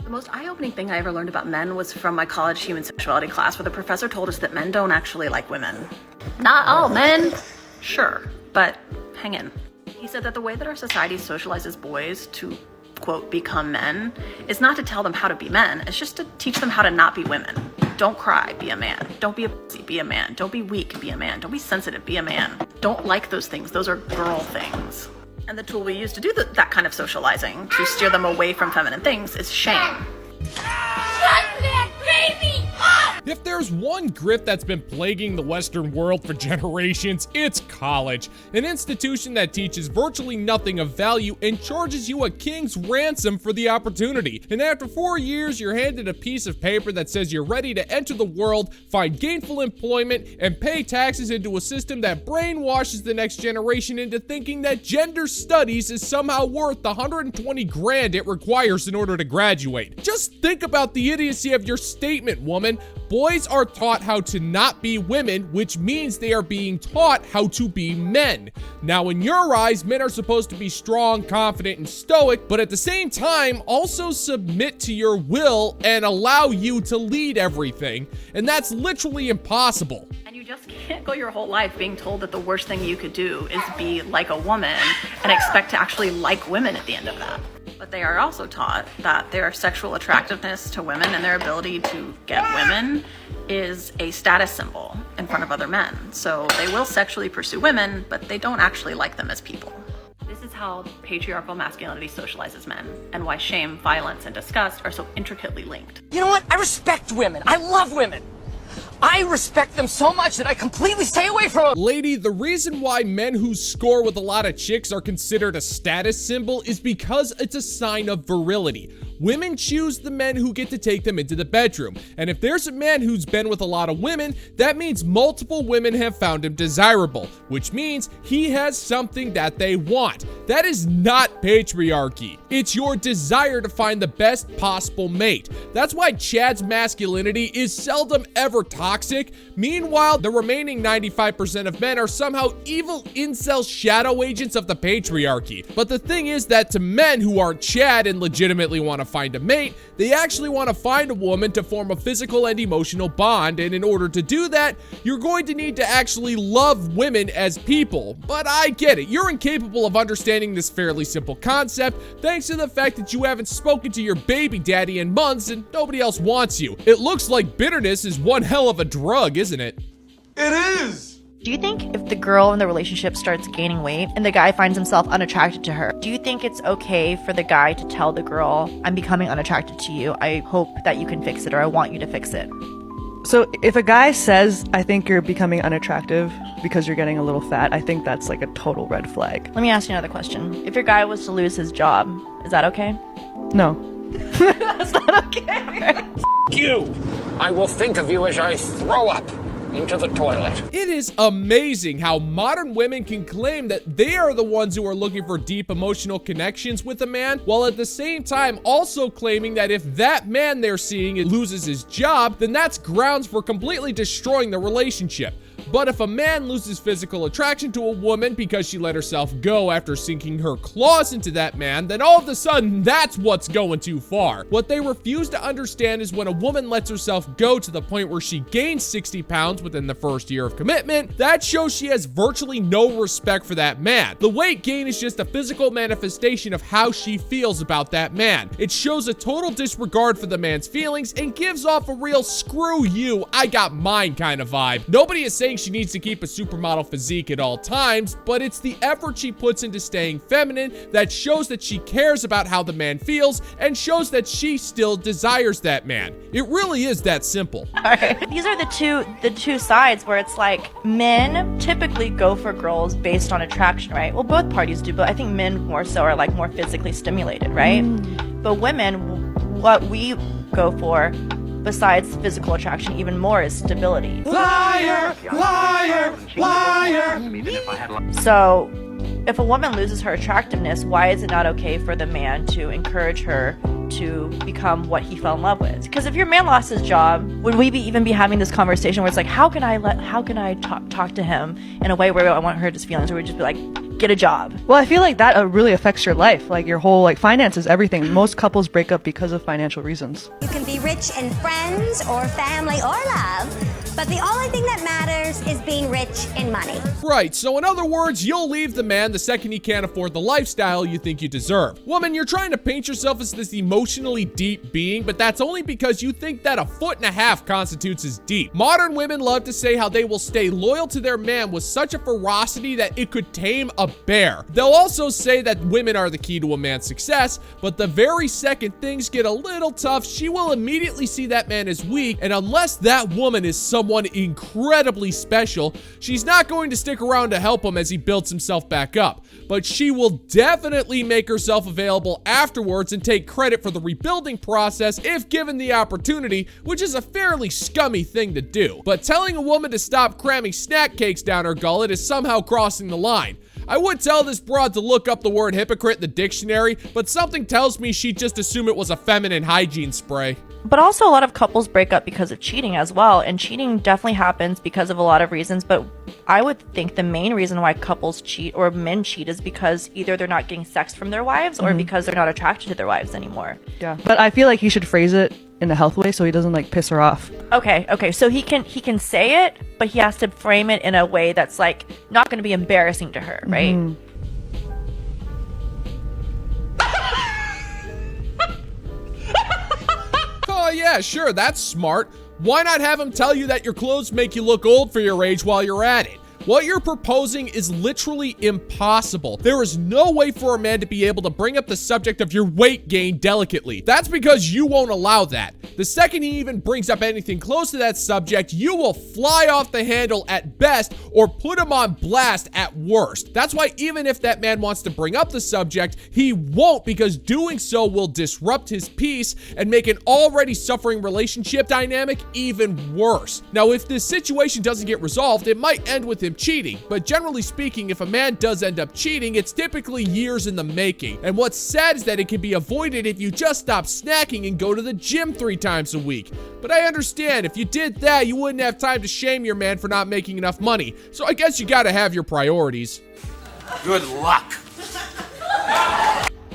The most eye-opening thing I ever learned about men was from my college human sexuality class, where the professor told us that men don't actually like women. Not all men. Sure, but hang in. He said that the way that our society socializes boys to, quote, become men is not to tell them how to be men, it's just to teach them how to not be women. Don't cry, be a man. Don't be a pussy, be a man. Don't be weak, be a man. Don't be sensitive, be a man. Don't like those things, those are girl things. And the tool we use to do that kind of socializing, to steer them away from feminine things, is shame. If there's one grift that's been plaguing the Western world for generations, it's college. An institution that teaches virtually nothing of value and charges you a king's ransom for the opportunity. And after 4 years, you're handed a piece of paper that says you're ready to enter the world, find gainful employment, and pay taxes into a system that brainwashes the next generation into thinking that gender studies is somehow worth the 120 grand it requires in order to graduate. Just think about the idiocy of your statement, woman. Boys are taught how to not be women, which means they are being taught how to be men. Now, in your eyes, men are supposed to be strong, confident, and stoic, but at the same time, also submit to your will and allow you to lead everything. And that's literally impossible. And you just can't go your whole life being told that the worst thing you could do is be like a woman and expect to actually like women at the end of that. But they are also taught that their sexual attractiveness to women and their ability to get women is a status symbol in front of other men. So they will sexually pursue women, but they don't actually like them as people. This is how patriarchal masculinity socializes men, and why shame, violence, and disgust are so intricately linked. You know what? I respect women. I love women. I respect them so much that I completely stay away from them. Lady, the reason why men who score with a lot of chicks are considered a status symbol is because it's a sign of virility. Women choose the men who get to take them into the bedroom. And if there's a man who's been with a lot of women, that means multiple women have found him desirable, which means he has something that they want. That is not patriarchy. It's your desire to find the best possible mate. That's why Chad's masculinity is seldom ever toxic. Meanwhile, the remaining 95% of men are somehow evil incel shadow agents of the patriarchy. But the thing is that to men who aren't Chad and legitimately want to find a mate, they actually want to find a woman to form a physical and emotional bond, and in order to do that, you're going to need to actually love women as people. But I get it, you're incapable of understanding this fairly simple concept thanks to the fact that you haven't spoken to your baby daddy in months and nobody else wants you. It looks like bitterness is one hell of a drug, isn't it? It is! Do you think if the girl in the relationship starts gaining weight and the guy finds himself unattracted to her, do you think it's okay for the guy to tell the girl, I'm becoming unattracted to you, I hope that you can fix it, or I want you to fix it? So if a guy says, I think you're becoming unattractive because you're getting a little fat, I think that's like a total red flag. Let me ask you another question. If your guy was to lose his job, is that okay? No. That's not okay. You! I will think of you as I throw up into the toilet. It is amazing how modern women can claim that they are the ones who are looking for deep emotional connections with a man, while at the same time also claiming that if that man they're seeing loses his job, then that's grounds for completely destroying the relationship. But if a man loses physical attraction to a woman because she let herself go after sinking her claws into that man, then all of a sudden, that's what's going too far. What they refuse to understand is when a woman lets herself go to the point where she gains 60 pounds within the first year of commitment, that shows she has virtually no respect for that man. The weight gain is just a physical manifestation of how she feels about that man. It shows a total disregard for the man's feelings and gives off a real screw you, I got mine kind of vibe. Nobody is saying she needs to keep a supermodel physique at all times, but it's the effort she puts into staying feminine that shows that she cares about how the man feels and shows that she still desires that man. It really is that simple. Alright. These are the two sides where it's like men typically go for girls based on attraction, right? Well, both parties do, but I think men more so are like more physically stimulated, right? But women, what we go for besides physical attraction even more is stability. Liar! Liar! Liar! So if a woman loses her attractiveness, why is it not okay for the man to encourage her to become what he fell in love with? Because if your man lost his job, would we even be having this conversation where it's like, how can I talk to him in a way where I won't hurt his feelings, or we just be like, get a job. Well, I feel like that really affects your life, like your whole like finances, everything. Most couples break up because of financial reasons. You can be rich in friends or family or love, but the only thing that matters is being rich in money. Right, so in other words, you'll leave the man the second he can't afford the lifestyle you think you deserve. Woman, you're trying to paint yourself as this emotionally deep being, but that's only because you think that 1.5 feet constitutes as deep. Modern women love to say how they will stay loyal to their man with such a ferocity that it could tame a bear. They'll also say that women are the key to a man's success, but the very second things get a little tough, she will immediately see that man as weak, and unless that woman is someone incredibly special, she's not going to stick around to help him as he builds himself back up. But she will definitely make herself available afterwards and take credit for the rebuilding process if given the opportunity, which is a fairly scummy thing to do. But telling a woman to stop cramming snack cakes down her gullet is somehow crossing the line. I would tell this broad to look up the word hypocrite in the dictionary, but something tells me she'd just assume it was a feminine hygiene spray. But also a lot of couples break up because of cheating as well, and cheating definitely happens because of a lot of reasons, but I would think the main reason why couples cheat or men cheat is because either they're not getting sex from their wives or because they're not attracted to their wives anymore. Yeah, but I feel like he should phrase it in a healthy way so he doesn't like piss her off. Okay, so he can say it, but he has to frame it in a way that's like not going to be embarrassing to her, right? Oh yeah, sure, that's smart. Why not have him tell you that your clothes make you look old for your age while you're at it? What you're proposing is literally impossible. There is no way for a man to be able to bring up the subject of your weight gain delicately. That's because you won't allow that. The second he even brings up anything close to that subject, you will fly off the handle at best or put him on blast at worst. That's why even if that man wants to bring up the subject, he won't, because doing so will disrupt his peace and make an already suffering relationship dynamic even worse. Now, if this situation doesn't get resolved, it might end with him cheating, but generally speaking, if a man does end up cheating, it's typically years in the making. And what's sad is that it can be avoided if you just stop snacking and go to the gym 3 times a week. But I understand, if you did that, you wouldn't have time to shame your man for not making enough money. So I guess you gotta have your priorities. Good luck.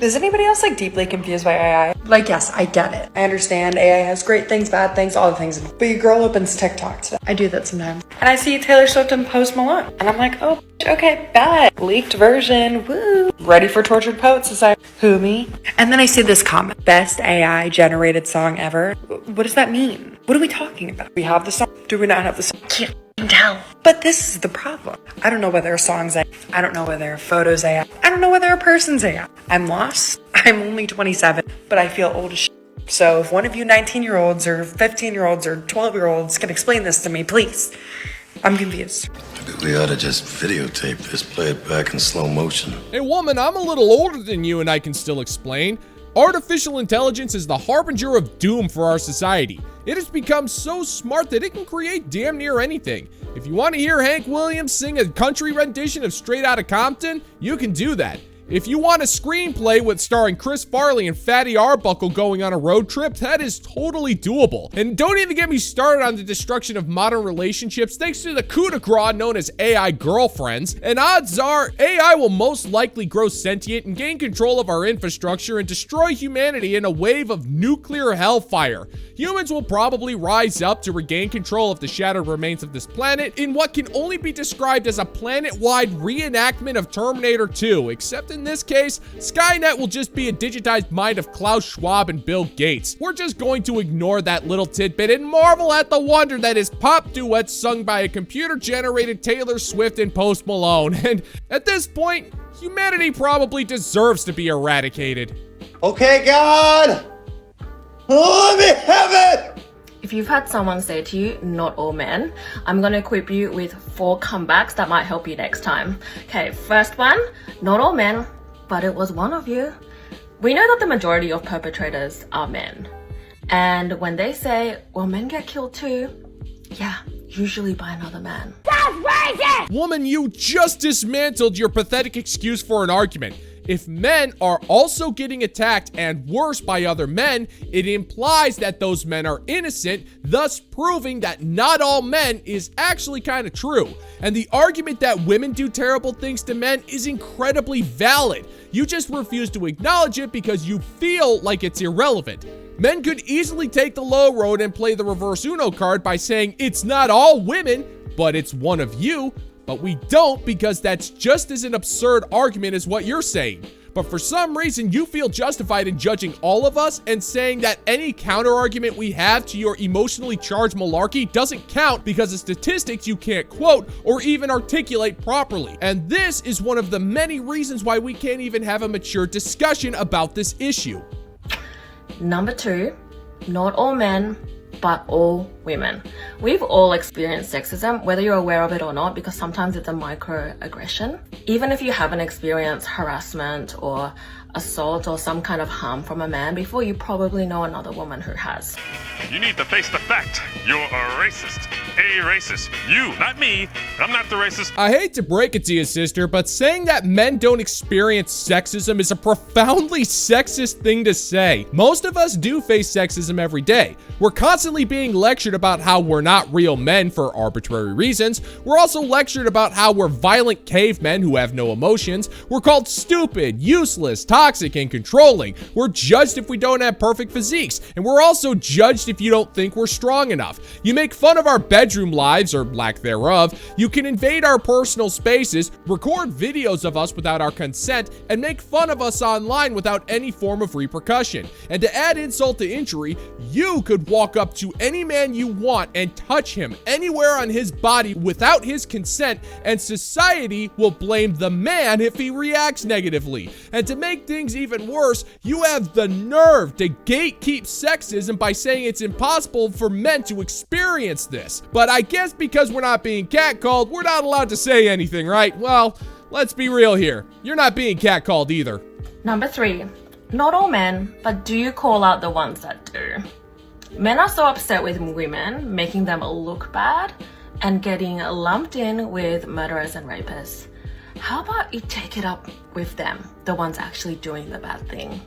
Is anybody else like deeply confused by AI? Like, yes, I get it. I understand AI has great things, bad things, all the things. But your girl opens TikTok today. I do that sometimes. And I see Taylor Swift and Post Malone. And I'm like, oh, okay, bet. Leaked version, woo. Ready for Tortured Poet Society. Who, me? And then I see this comment. Best AI generated song ever. What does that mean? What are we talking about? We have the song. Do we not have the song? Can't tell. But this is the problem. I don't know whether a song's AI. I don't know whether a photo's AI. I don't know whether a person's AI. I'm lost. I'm only 27, but I feel old as shit. So if one of you 19-year-olds or 15-year-olds or 12-year-olds can explain this to me, please. I'm confused. Maybe we ought to just videotape this, play it back in slow motion. Hey woman, I'm a little older than you and I can still explain. Artificial intelligence is the harbinger of doom for our society. It has become so smart that it can create damn near anything. If you want to hear Hank Williams sing a country rendition of Straight Outta Compton, you can do that. If you want a screenplay with starring Chris Farley and Fatty Arbuckle going on a road trip, that is totally doable. And don't even get me started on the destruction of modern relationships thanks to the coup de grace known as AI girlfriends. And odds are, AI will most likely grow sentient and gain control of our infrastructure and destroy humanity in a wave of nuclear hellfire. Humans will probably rise up to regain control of the shattered remains of this planet in what can only be described as a planet-wide reenactment of Terminator 2, except in this case, Skynet will just be a digitized mind of Klaus Schwab and Bill Gates. We're just going to ignore that little tidbit and marvel at the wonder that is pop duets sung by a computer-generated Taylor Swift and Post Malone. And at this point, humanity probably deserves to be eradicated. Okay, God! Let me have it! If you've had someone say to you, not all men, I'm gonna equip you with 4 comebacks that might help you next time. Okay, first one, not all men, but it was one of you. We know that the majority of perpetrators are men. And when they say, well, men get killed too, yeah, usually by another man. Woman, you just dismantled your pathetic excuse for an argument. If men are also getting attacked and worse by other men, it implies that those men are innocent, thus proving that not all men is actually kind of true. And the argument that women do terrible things to men is incredibly valid. You just refuse to acknowledge it because you feel like it's irrelevant. Men could easily take the low road and play the reverse Uno card by saying it's not all women, but it's one of you. But we don't, because that's just as an absurd argument as what you're saying. But for some reason, you feel justified in judging all of us and saying that any counter-argument we have to your emotionally charged malarkey doesn't count because of statistics you can't quote or even articulate properly. And this is one of the many reasons why we can't even have a mature discussion about this issue. Number 2, not all men, but all women. We've all experienced sexism, whether you're aware of it or not, because sometimes it's a microaggression. Even if you haven't experienced harassment or assault or some kind of harm from a man before, you probably know another woman who has. You need to face the fact. You're a racist. A racist. You, not me. I'm not the racist. I hate to break it to you, sister, but saying that men don't experience sexism is a profoundly sexist thing to say. Most of us do face sexism every day. We're constantly being lectured about how we're not real men for arbitrary reasons. We're also lectured about how we're violent cavemen who have no emotions. We're called stupid, useless, toxic, and controlling. We're judged if we don't have perfect physiques, and we're also judged if you don't think we're strong enough. You make fun of our bedroom lives, or lack thereof. You can invade our personal spaces, record videos of us without our consent, and make fun of us online without any form of repercussion. And to add insult to injury, you could walk up to any man you want and touch him anywhere on his body without his consent, and society will blame the man if he reacts negatively. And to make things even worse, you have the nerve to gatekeep sexism by saying it's impossible for men to experience this. But I guess because we're not being catcalled, we're not allowed to say anything, right? Well, let's be real here. You're not being catcalled either. Number 3, not all men, but do you call out the ones that do? Men are so upset with women, making them look bad and getting lumped in with murderers and rapists. How about you take it up with them, the ones actually doing the bad thing?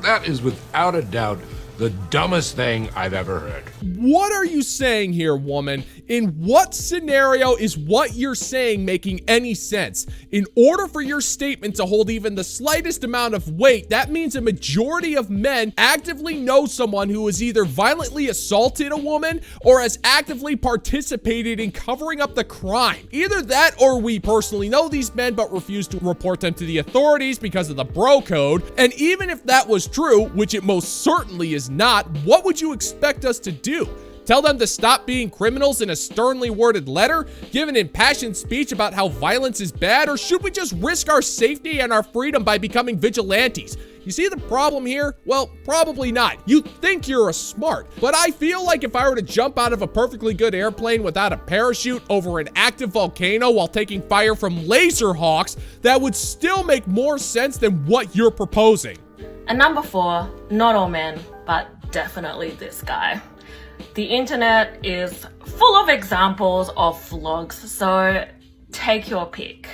That is without a doubt the dumbest thing I've ever heard. What are you saying here, woman? In what scenario is what you're saying making any sense? In order for your statement to hold even the slightest amount of weight, that means a majority of men actively know someone who has either violently assaulted a woman or has actively participated in covering up the crime. Either that or we personally know these men but refuse to report them to the authorities because of the bro code. And even if that was true, which it most certainly is not, what would you expect us to do? Tell them to stop being criminals in a sternly worded letter? Give an impassioned speech about how violence is bad? Or should we just risk our safety and our freedom by becoming vigilantes? You see the problem here? Well, probably not. You think you're smart, but I feel like if I were to jump out of a perfectly good airplane without a parachute over an active volcano while taking fire from laser hawks, that would still make more sense than what you're proposing. And number 4, not all men, but definitely this guy. The internet is full of examples of vlogs, so take your pick.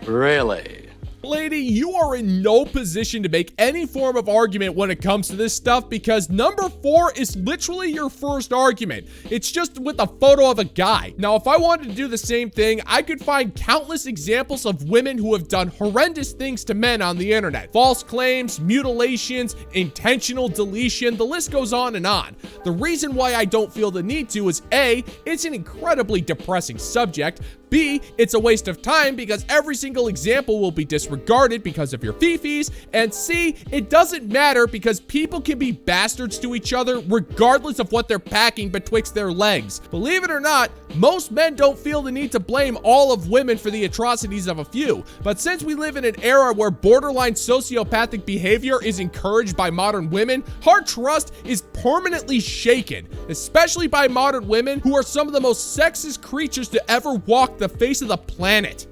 Really? Lady, you are in no position to make any form of argument when it comes to this stuff because number 4 is literally your first argument. It's just with a photo of a guy. Now, if I wanted to do the same thing, I could find countless examples of women who have done horrendous things to men on the internet. False claims, mutilations, intentional deletion, the list goes on and on. The reason why I don't feel the need to is A, it's an incredibly depressing subject. B, it's a waste of time because every single example will be disregarded because of your fifis. And C, it doesn't matter because people can be bastards to each other regardless of what they're packing betwixt their legs. Believe it or not, most men don't feel the need to blame all of women for the atrocities of a few. But since we live in an era where borderline sociopathic behavior is encouraged by modern women, our trust is permanently shaken, especially by modern women who are some of the most sexist creatures to ever walk the face of the planet.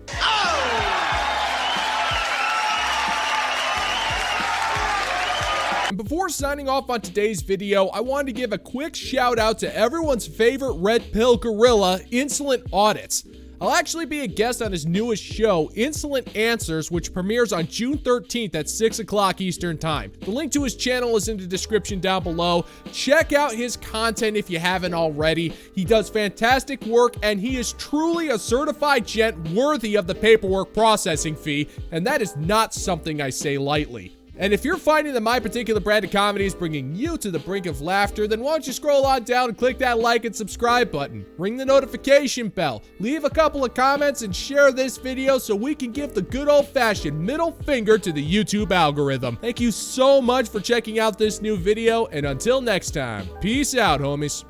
And before signing off on today's video, I wanted to give a quick shout out to everyone's favorite red pill gorilla, Insolent Audits. I'll actually be a guest on his newest show, Insolent Answers, which premieres on June 13th at 6 o'clock Eastern Time. The link to his channel is in the description down below. Check out his content if you haven't already. He does fantastic work, and he is truly a certified gent worthy of the paperwork processing fee, and that is not something I say lightly. And if you're finding that my particular brand of comedy is bringing you to the brink of laughter, then why don't you scroll on down and click that like and subscribe button. Ring the notification bell. Leave a couple of comments and share this video so we can give the good old-fashioned middle finger to the YouTube algorithm. Thank you so much for checking out this new video, and until next time, peace out, homies.